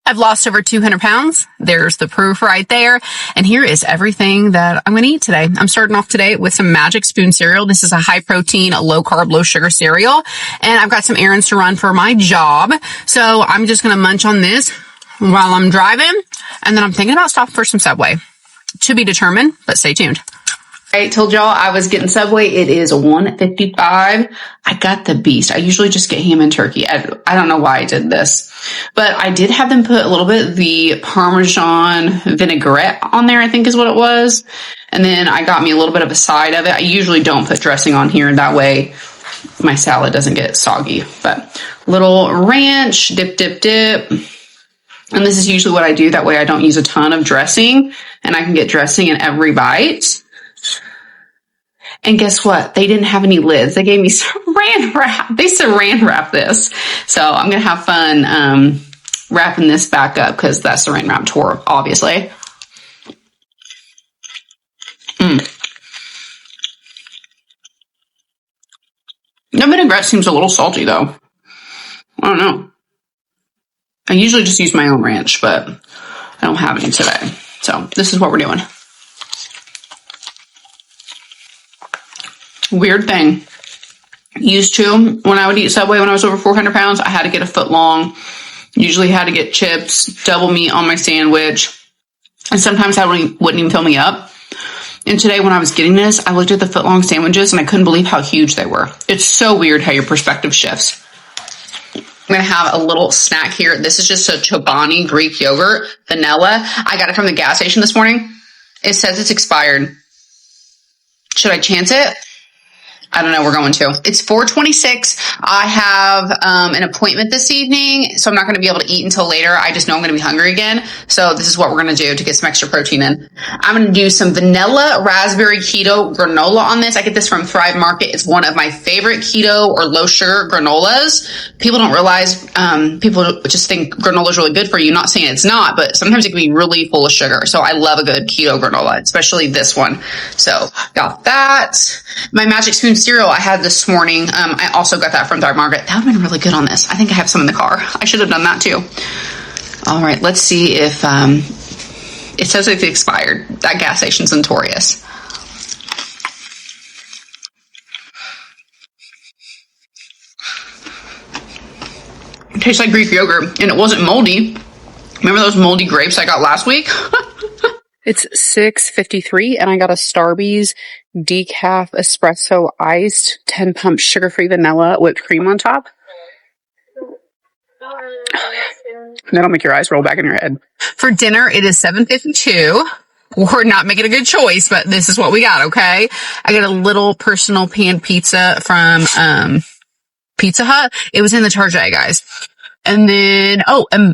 I've lost over 200 pounds. There's the proof right there. And here is everything that I'm going to eat today. I'm starting off today with some Magic Spoon cereal. This is a high protein, low carb, low sugar cereal. And I've got some errands to run for my job. So I'm just going to munch on this while I'm driving. And then I'm thinking about stopping for some Subway. To be determined, but stay tuned. I told y'all I was getting Subway. It is $1.55. I got the beast. I usually just get ham and turkey. I don't know why I did this, but I did have them put a little bit of the Parmesan vinaigrette on there, I think is what it was. And then I got me a little bit of a side of it. I usually don't put dressing on here, and that way my salad doesn't get soggy. But little ranch, dip. And this is usually what I do. That way I don't use a ton of dressing, and I can get dressing in every bite. And guess what? They didn't have any lids. They gave me saran wrap. They saran wrap this. So I'm going to have fun wrapping this back up because that saran wrap tore, obviously. The vinaigrette seems a little salty, though. I don't know. I usually just use my own ranch, but I don't have any today. So this is what we're doing. Weird thing. Used to, when I would eat Subway when I was over 400 pounds, I had to get a foot long. Usually had to get chips, double meat on my sandwich. And sometimes that wouldn't even fill me up. And today when I was getting this, I looked at the foot long sandwiches and I couldn't believe how huge they were. It's so weird how your perspective shifts. I'm going to have a little snack here. This is just a Chobani Greek yogurt, vanilla. I got it from the gas station this morning. It says it's expired. Should I chance it? I don't know. We're going to. It's 4:26. I have an appointment this evening, so I'm not going to be able to eat until later. I just know I'm going to be hungry again. So this is what we're going to do to get some extra protein in. I'm going to do some vanilla raspberry keto granola on this. I get this from Thrive Market. It's one of my favorite keto or low sugar granolas. People don't realize, people just think granola is really good for you. Not saying it's not, but sometimes it can be really full of sugar. So I love a good keto granola, especially this one. So got that. My Magic Spoon cereal I had this morning. I also got that from Thrive Market. That would have been really good on this. I think I have some in the car. I should have done that too. All right, let's see if it says it's expired. That gas station's notorious. It tastes like Greek yogurt, and it wasn't moldy. Remember those moldy grapes I got last week? It's 6:53, and I got a Starbucks decaf espresso iced 10 pump sugar-free vanilla whipped cream on top. That'll make your eyes roll back in your head. For dinner, it is 7:52. We're not making a good choice, but this is what we got, okay? I got a little personal pan pizza from Pizza Hut. It was in the Target, guys. And then,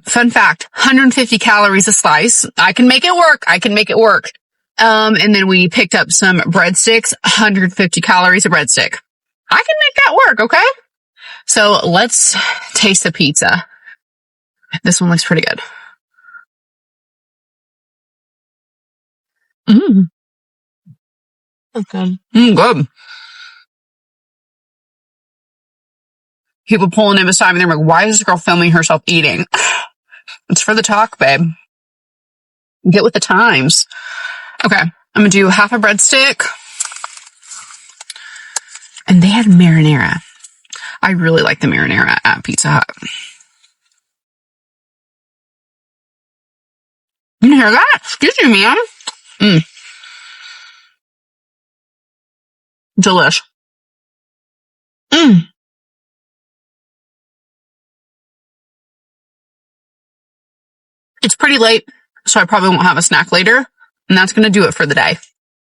fun fact, 150 calories a slice. I can make it work. And then we picked up some breadsticks, 150 calories a breadstick. I can make that work, okay? So let's taste the pizza. This one looks pretty good. Okay. Good. People pulling in beside me, they're like, why is this girl filming herself eating? It's for the talk, babe. Get with the times. Okay, I'm going to do half a breadstick. And they had marinara. I really like the marinara at Pizza Hut. You hear that? Excuse me, ma'am. Delish. It's pretty late, so I probably won't have a snack later. And that's going to do it for the day.